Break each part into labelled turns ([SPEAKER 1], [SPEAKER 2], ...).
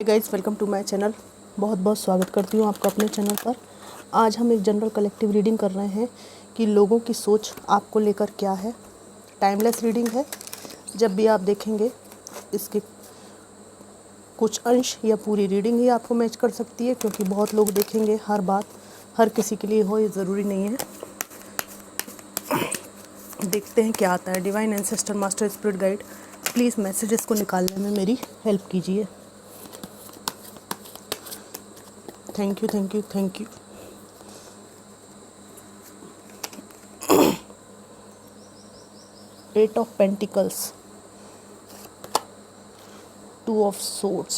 [SPEAKER 1] Guys, welcome to my channel. बहुत बहुत स्वागत करती हूँ आपका अपने चैनल पर। आज हम एक जनरल कलेक्टिव रीडिंग कर रहे हैं कि लोगों की सोच आपको लेकर क्या है। टाइमलेस रीडिंग है। जब भी आप देखेंगे इसके कुछ अंश या पूरी रीडिंग ही आपको मैच कर सकती है, क्योंकि बहुत लोग देखेंगे। हर बात हर किसी के लिए हो ये ज़रूरी नहीं है। देखते हैं क्या आता है। Divine ancestor, master, spirit guide, please messages को निकालने में मेरी हेल्प कीजिए। Thank you, thank you, thank you. Eight of pentacles, two of swords.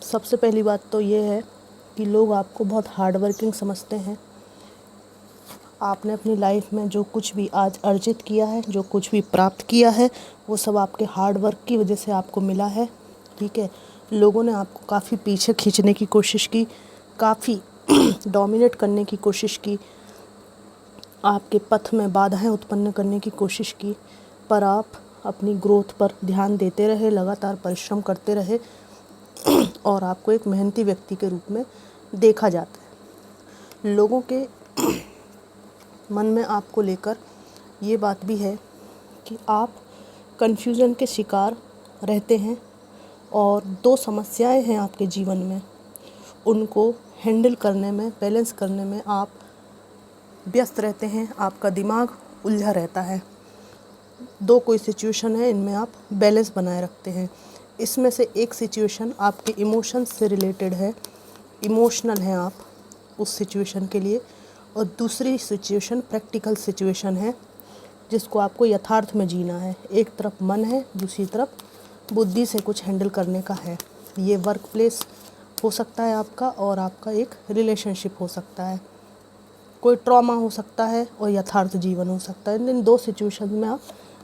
[SPEAKER 1] सबसे पहली बात तो ये है कि लोग आपको बहुत हार्ड वर्किंग समझते हैं। आपने अपनी लाइफ में जो कुछ भी आज अर्जित किया है, जो कुछ भी प्राप्त किया है, वो सब आपके हार्ड वर्क की वजह से आपको मिला है। ठीक है। लोगों ने आपको काफ़ी पीछे खींचने की कोशिश की, काफ़ी डोमिनेट करने की कोशिश की, आपके पथ में बाधाएं उत्पन्न करने की कोशिश की, पर आप अपनी ग्रोथ पर ध्यान देते रहे, लगातार परिश्रम करते रहे और आपको एक मेहनती व्यक्ति के रूप में देखा जाता है। लोगों के मन में आपको लेकर ये बात भी है कि आप कन्फ्यूज़न के शिकार रहते हैं और दो समस्याएं हैं आपके जीवन में, उनको हैंडल करने में, बैलेंस करने में आप व्यस्त रहते हैं। आपका दिमाग उलझा रहता है। दो कोई सिचुएशन है, इनमें आप बैलेंस बनाए रखते हैं। इसमें से एक सिचुएशन आपके इमोशंस से रिलेटेड है, इमोशनल हैं आप उस सिचुएशन के लिए, और दूसरी सिचुएशन प्रैक्टिकल सिचुएशन है जिसको आपको यथार्थ में जीना है। एक तरफ मन है, दूसरी तरफ बुद्धि से कुछ हैंडल करने का है। ये वर्क प्लेस हो सकता है आपका, और आपका एक रिलेशनशिप हो सकता है, कोई ट्रॉमा हो सकता है, और यथार्थ जीवन हो सकता है। इन दो सिचुएशन में आप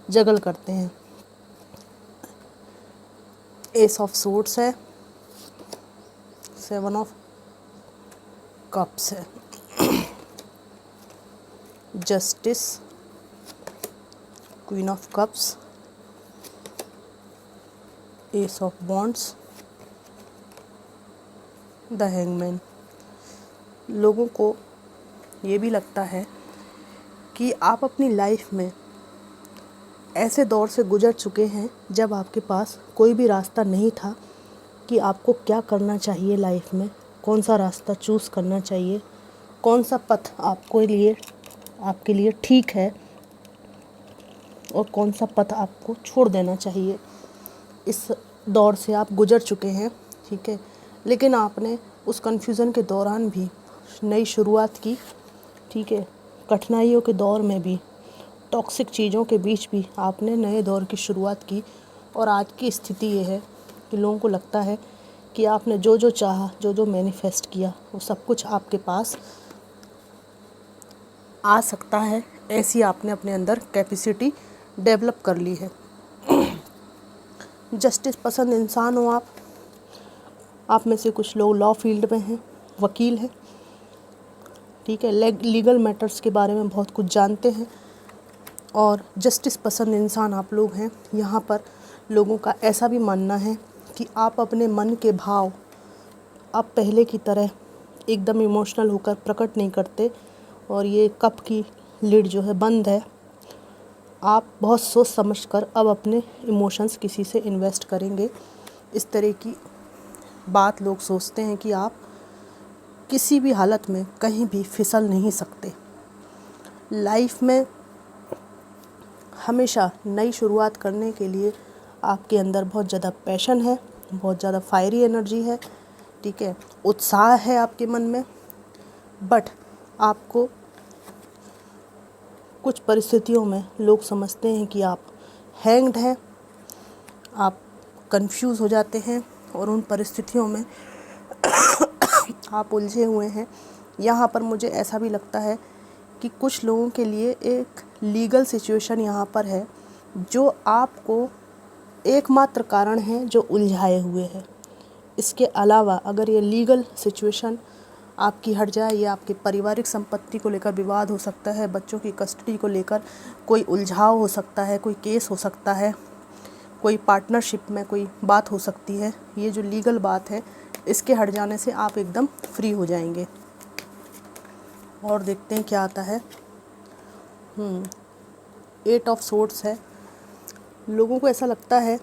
[SPEAKER 1] जगल करते हैं। एस ऑफ सोर्ड्स है, सेवन ऑफ कप्स है, justice, queen of cups, S of wands, the hangman. लोगों को ये भी लगता है कि आप अपनी लाइफ में ऐसे दौर से गुजर चुके हैं जब आपके पास कोई भी रास्ता नहीं था कि आपको क्या करना चाहिए लाइफ में, कौन सा रास्ता चूज़ करना चाहिए, कौन सा पथ आपके लिए ठीक है और कौन सा पथ आपको छोड़ देना चाहिए। इस दौर से आप गुजर चुके हैं। ठीक है। लेकिन आपने उस कन्फ्यूज़न के दौरान भी नई शुरुआत की। ठीक है। कठिनाइयों के दौर में भी, टॉक्सिक चीज़ों के बीच भी आपने नए दौर की शुरुआत की। और आज की स्थिति ये है कि लोगों को लगता है कि आपने जो जो चाहा, जो जो मैनिफेस्ट किया, वो सब कुछ आपके पास आ सकता है। ऐसी आपने अपने अंदर कैपेसिटी डेवलप कर ली है। जस्टिस पसंद इंसान हो आप में से कुछ लोग लॉ फील्ड में हैं, वकील हैं। ठीक है। लीगल मैटर्स के बारे में बहुत कुछ जानते हैं और जस्टिस पसंद इंसान आप लोग हैं। यहाँ पर लोगों का ऐसा भी मानना है कि आप अपने मन के भाव अब पहले की तरह एकदम इमोशनल होकर प्रकट नहीं करते, और ये कप की लिड जो है बंद है। आप बहुत सोच समझकर अब अपने इमोशंस किसी से इन्वेस्ट करेंगे। इस तरह की बात लोग सोचते हैं कि आप किसी भी हालत में कहीं भी फिसल नहीं सकते। लाइफ में हमेशा नई शुरुआत करने के लिए आपके अंदर बहुत ज़्यादा पैशन है, बहुत ज़्यादा फायरी एनर्जी है। ठीक है। उत्साह है आपके मन में, बट आपको कुछ परिस्थितियों में लोग समझते हैं कि आप हैंग्ड हैं, आप कंफ्यूज हो जाते हैं और उन परिस्थितियों में आप उलझे हुए हैं। यहाँ पर मुझे ऐसा भी लगता है कि कुछ लोगों के लिए एक लीगल सिचुएशन यहाँ पर है जो आपको एकमात्र कारण है जो उलझाए हुए है। इसके अलावा अगर ये लीगल सिचुएशन आपकी हट जाए, या आपकी पारिवारिक संपत्ति को लेकर विवाद हो सकता है, बच्चों की कस्टडी को लेकर कोई उलझाव हो सकता है, कोई केस हो सकता है, कोई पार्टनरशिप में कोई बात हो सकती है। ये जो लीगल बात है इसके हट जाने से आप एकदम फ्री हो जाएंगे। और देखते हैं क्या आता है। 8 ऑफ सोर्ड्स है। लोगों को ऐसा लगता है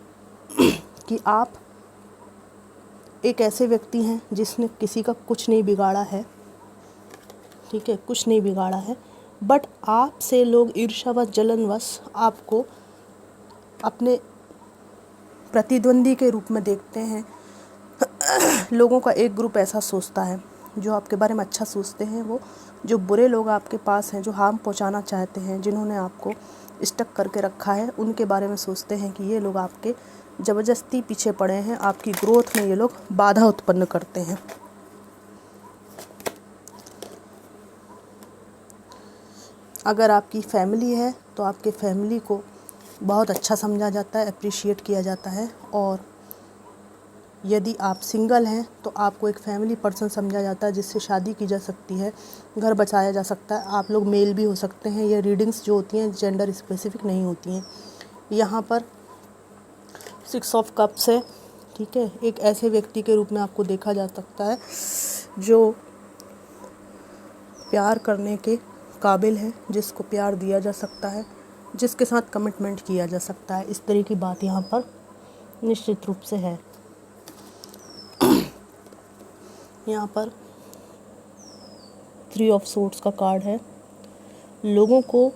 [SPEAKER 1] कि आप एक ऐसे व्यक्ति हैं जिसने किसी का कुछ नहीं बिगाड़ा है, ठीक है, कुछ नहीं बिगाड़ा है, बट आपसे लोग ईर्ष्यावश जलनवश आपको अपने प्रतिद्वंदी के रूप में देखते हैं। लोगों का एक ग्रुप ऐसा सोचता है, जो आपके बारे में अच्छा सोचते हैं, वो जो बुरे लोग आपके पास हैं, जो हार्म पहुंचाना चाहते हैं, जिन्होंने आपको स्टक करके रखा है, उनके बारे में सोचते हैं कि ये लोग आपके ज़बरदस्ती पीछे पड़े हैं, आपकी ग्रोथ में ये लोग बाधा उत्पन्न करते हैं। अगर आपकी फैमिली है तो आपके फैमिली को बहुत अच्छा समझा जाता है, अप्रिशिएट किया जाता है। और यदि आप सिंगल हैं तो आपको एक फैमिली पर्सन समझा जाता है, जिससे शादी की जा सकती है, घर बचाया जा सकता है। आप लोग मेल भी हो सकते हैं। ये रीडिंग्स जो होती हैं जेंडर स्पेसिफिक नहीं होती हैं। यहाँ पर 6 ऑफ कप्स है, ठीक है। एक ऐसे व्यक्ति के रूप में आपको देखा जा सकता है जो प्यार करने के काबिल है, जिसको प्यार दिया जा सकता है, जिसके साथ कमिटमेंट किया जा सकता है। इस तरह की बात यहाँ पर निश्चित रूप से है। यहाँ पर 3 ऑफ सोर्ड्स का कार्ड है। लोगों को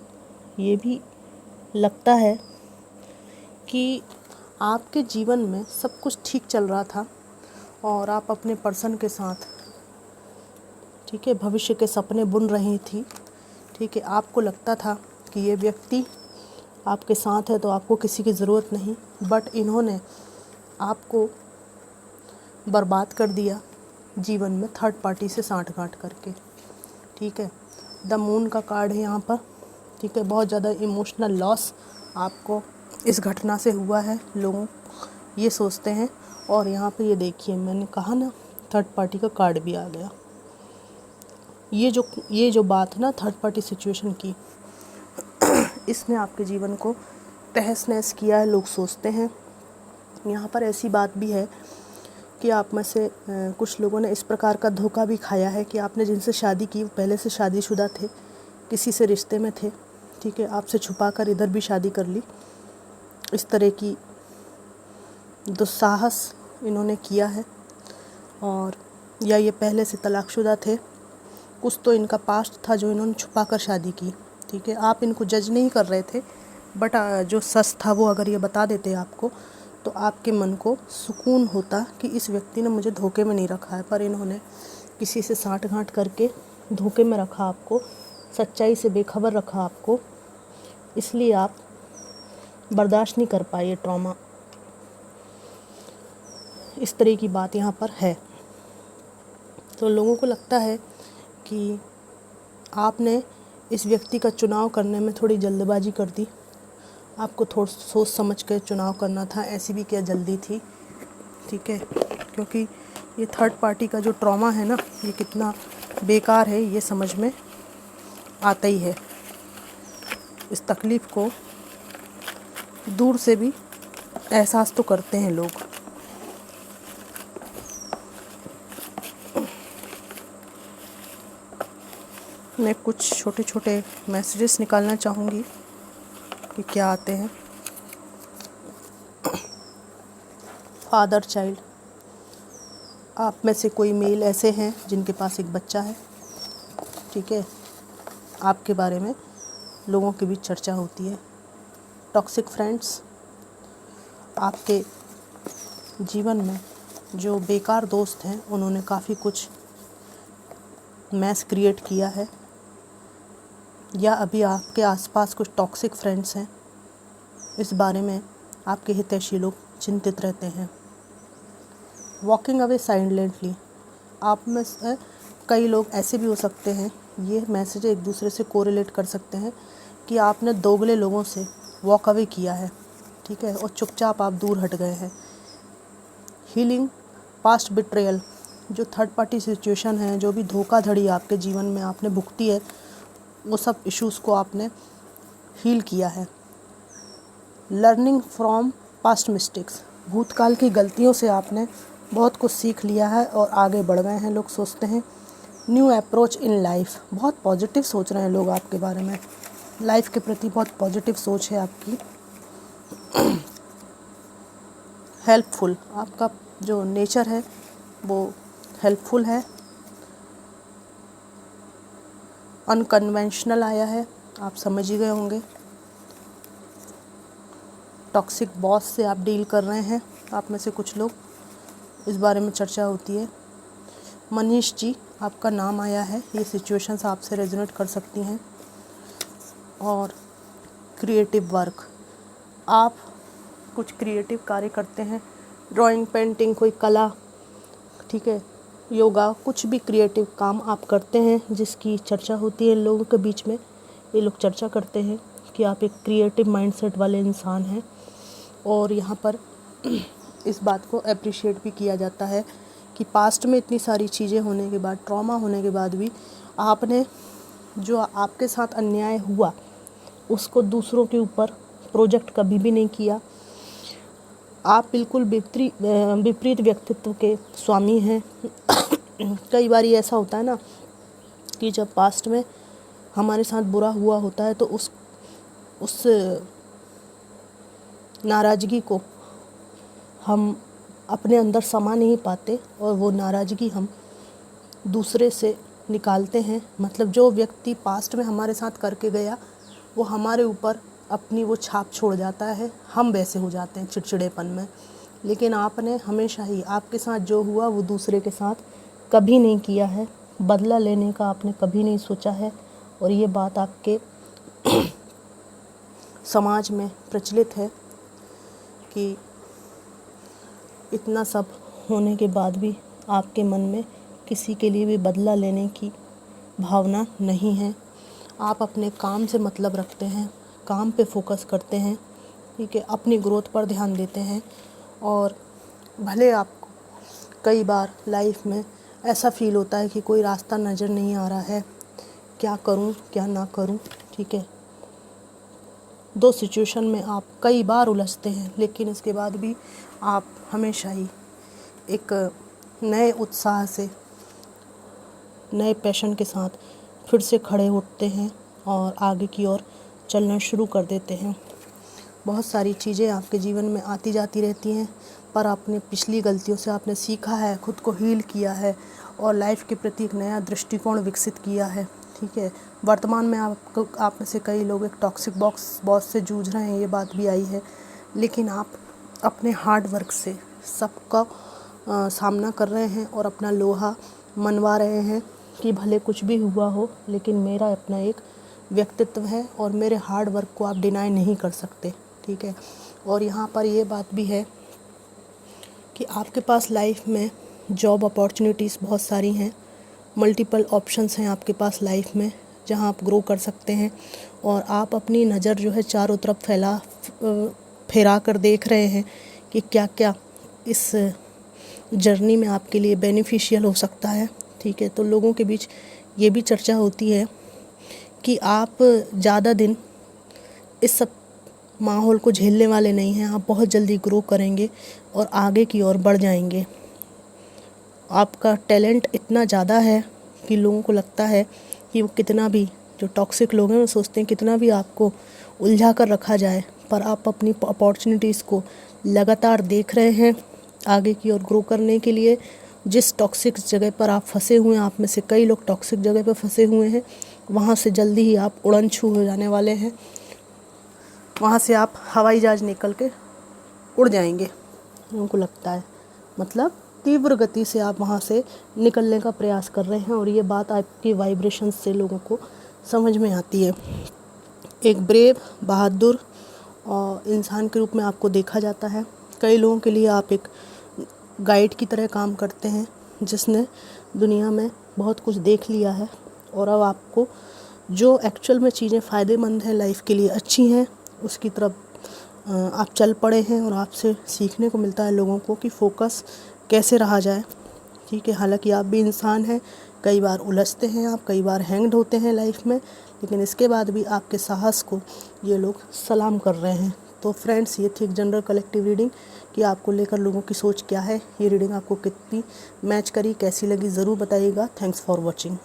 [SPEAKER 1] ये भी लगता है कि आपके जीवन में सब कुछ ठीक चल रहा था और आप अपने पर्सन के साथ, ठीक है, भविष्य के सपने बुन रही थी, ठीक है। आपको लगता था कि ये व्यक्ति आपके साथ है तो आपको किसी की ज़रूरत नहीं, बट इन्होंने आपको बर्बाद कर दिया जीवन में थर्ड पार्टी से सांठगांठ करके, ठीक है। द मून का कार्ड है यहाँ पर, ठीक है। बहुत ज़्यादा इमोशनल लॉस आपको इस घटना से हुआ है, लोग ये सोचते हैं। और यहाँ पे ये देखिए, मैंने कहा ना थर्ड पार्टी का कार्ड भी आ गया। ये जो बात है ना थर्ड पार्टी सिचुएशन की, इसने आपके जीवन को तहस नहस किया है, लोग सोचते हैं। यहाँ पर ऐसी बात भी है कि आप में से कुछ लोगों ने इस प्रकार का धोखा भी खाया है कि आपने जिनसे शादी की वो पहले से शादीशुदा थे, किसी से रिश्ते में थे, ठीक है। आपसे छुपाकर इधर भी शादी कर ली। इस तरह की दुस्साहस इन्होंने किया है। और या ये पहले से तलाकशुदा थे, कुछ तो इनका पास्ट था जो इन्होंने छुपाकर शादी की, ठीक है। आप इनको जज नहीं कर रहे थे, बट जो सच था वो अगर ये बता देते आपको तो आपके मन को सुकून होता कि इस व्यक्ति ने मुझे धोखे में नहीं रखा है, पर इन्होंने किसी से सांठगांठ करके धोखे में रखा आपको, सच्चाई से बेखबर रखा आपको, इसलिए आप बर्दाश्त नहीं कर पाए ये ट्रॉमा। इस तरह की बात यहाँ पर है। तो लोगों को लगता है कि आपने इस व्यक्ति का चुनाव करने में थोड़ी जल्दबाजी कर दी, आपको थोड़ा सोच समझ कर चुनाव करना था, ऐसी भी क्या जल्दी थी, ठीक है। क्योंकि ये थर्ड पार्टी का जो ट्रॉमा है ना, ये कितना बेकार है ये समझ में आता ही है। इस तकलीफ़ को दूर से भी एहसास तो करते हैं लोग। मैं कुछ छोटे छोटे मैसेजेस निकालना चाहूँगी कि क्या आते हैं। फादर चाइल्ड, आप में से कोई मेल ऐसे हैं जिनके पास एक बच्चा है, ठीक है। आपके बारे में लोगों के बीच चर्चा होती है। टॉक्सिक फ्रेंड्स, आपके जीवन में जो बेकार दोस्त हैं उन्होंने काफ़ी कुछ मैस क्रिएट किया है, या अभी आपके आसपास कुछ टॉक्सिक फ्रेंड्स हैं, इस बारे में आपके हितैषी लोग चिंतित रहते हैं। वॉकिंग अवे साइलेंटली, आप में से कई लोग ऐसे भी हो सकते हैं, ये मैसेज एक दूसरे से कोरिलेट कर सकते हैं कि आपने दोगले लोगों से वॉक अवे किया है, ठीक है, और चुपचाप आप दूर हट गए हैं। हीलिंग पास्ट बिट्रेयल, जो थर्ड पार्टी सिचुएशन है, जो भी धोखाधड़ी आपके जीवन में आपने भुगती है, वो सब इश्यूज़ को आपने हील किया है। लर्निंग फ्रॉम पास्ट मिस्टेक्स, भूतकाल की गलतियों से आपने बहुत कुछ सीख लिया है और आगे बढ़ गए हैं। लोग सोचते हैं न्यू अप्रोच इन लाइफ, बहुत पॉजिटिव सोच रहे हैं लोग आपके बारे में, लाइफ के प्रति बहुत पॉजिटिव सोच है आपकी। हेल्पफुल, आपका जो नेचर है वो हेल्पफुल है। अनकन्वेंशनल आया है, आप समझ ही गए होंगे। टॉक्सिक बॉस से आप डील कर रहे हैं, आप में से कुछ लोग, इस बारे में चर्चा होती है। मनीष जी, आपका नाम आया है, ये सिचुएशंस आपसे रेजोनेट कर सकती हैं। और क्रिएटिव वर्क, आप कुछ क्रिएटिव कार्य करते हैं, ड्राइंग, पेंटिंग, कोई कला, ठीक है, योगा, कुछ भी क्रिएटिव काम आप करते हैं जिसकी चर्चा होती है लोगों के बीच में। ये लोग चर्चा करते हैं कि आप एक क्रिएटिव माइंडसेट वाले इंसान हैं। और यहाँ पर इस बात को अप्रिशिएट भी किया जाता है कि पास्ट में इतनी सारी चीज़ें होने के बाद, ट्रॉमा होने के बाद भी आपने जो आपके साथ अन्याय हुआ उसको दूसरों के ऊपर प्रोजेक्ट कभी भी नहीं किया। आप बिल्कुल विपरीत व्यक्तित्व के स्वामी हैं। कई बार ऐसा होता है ना कि जब पास्ट में हमारे साथ बुरा हुआ होता है तो उस नाराज़गी को हम अपने अंदर समा नहीं पाते और वो नाराज़गी हम दूसरे से निकालते हैं। मतलब जो व्यक्ति पास्ट में हमारे साथ करके गया वो हमारे ऊपर अपनी वो छाप छोड़ जाता है, हम वैसे हो जाते हैं चिड़चिड़ेपन में। लेकिन आपने हमेशा ही, आपके साथ जो हुआ वो दूसरे के साथ कभी नहीं किया है, बदला लेने का आपने कभी नहीं सोचा है। और ये बात आपके समाज में प्रचलित है कि इतना सब होने के बाद भी आपके मन में किसी के लिए भी बदला लेने की भावना नहीं है। आप अपने काम से मतलब रखते हैं, काम पे फोकस करते हैं, ठीक है, अपनी ग्रोथ पर ध्यान देते हैं। और भले आपको कई बार लाइफ में ऐसा फील होता है कि कोई रास्ता नज़र नहीं आ रहा है, क्या करूं क्या ना करूं, ठीक है, दो सिचुएशन में आप कई बार उलझते हैं, लेकिन इसके बाद भी आप हमेशा ही एक नए उत्साह से, नए पैशन के साथ फिर से खड़े उठते हैं और आगे की ओर चलना शुरू कर देते हैं। बहुत सारी चीज़ें आपके जीवन में आती जाती रहती हैं, पर आपने पिछली गलतियों से आपने सीखा है, खुद को हील किया है और लाइफ के प्रति एक नया दृष्टिकोण विकसित किया है, ठीक है। वर्तमान में आप में से कई लोग एक टॉक्सिक बॉस से जूझ रहे हैं, ये बात भी आई है, लेकिन आप अपने हार्ड वर्क से सबका सामना कर रहे हैं और अपना लोहा मनवा रहे हैं कि भले कुछ भी हुआ हो, लेकिन मेरा अपना एक व्यक्तित्व है और मेरे हार्ड वर्क को आप डिनाई नहीं कर सकते, ठीक है। और यहाँ पर ये बात भी है कि आपके पास लाइफ में जॉब अपॉर्चुनिटीज़ बहुत सारी हैं, मल्टीपल ऑप्शंस हैं आपके पास लाइफ में जहाँ आप ग्रो कर सकते हैं। और आप अपनी नज़र जो है चारों तरफ फैला कर देख रहे हैं कि क्या क्या इस जर्नी में आपके लिए बेनिफिशियल हो सकता है, ठीक है। तो लोगों के बीच ये भी चर्चा होती है कि आप ज़्यादा दिन इस सब माहौल को झेलने वाले नहीं हैं, आप बहुत जल्दी ग्रो करेंगे और आगे की ओर बढ़ जाएंगे। आपका टैलेंट इतना ज़्यादा है कि लोगों को लगता है कि वो कितना भी, जो टॉक्सिक लोग हैं वो सोचते हैं कितना भी आपको उलझा कर रखा जाए, पर आप अपनी अपॉर्चुनिटीज़ को लगातार देख रहे हैं आगे की ओर ग्रो करने के लिए। जिस टॉक्सिक जगह पर आप फंसे हुए हैं, आप में से कई लोग टॉक्सिक जगह पर फंसे हुए हैं, वहाँ से जल्दी ही आप उड़न छू हो जाने वाले हैं, वहाँ से आप हवाई जहाज निकल के उड़ जाएंगे, उनको लगता है। मतलब तीव्र गति से आप वहाँ से निकलने का प्रयास कर रहे हैं और ये बात आपकी वाइब्रेशंस से लोगों को समझ में आती है। एक ब्रेव, बहादुर और इंसान के रूप में आपको देखा जाता है। कई लोगों के लिए आप एक गाइड की तरह काम करते हैं जिसने दुनिया में बहुत कुछ देख लिया है और अब आपको जो एक्चुअल में चीज़ें फ़ायदेमंद हैं, लाइफ के लिए अच्छी हैं, उसकी तरफ आप चल पड़े हैं। और आपसे सीखने को मिलता है लोगों को कि फोकस कैसे रहा जाए, ठीक है। हालांकि आप भी इंसान हैं, कई बार उलझते हैं आप, कई बार हैंग्ड होते हैं लाइफ में, लेकिन इसके बाद भी आपके साहस को ये लोग सलाम कर रहे हैं। तो फ्रेंड्स, ये थी एक जनरल कलेक्टिव रीडिंग कि आपको लेकर लोगों की सोच क्या है। ये रीडिंग आपको कितनी मैच करी, कैसी लगी, ज़रूर बताइएगा। Thanks for watching.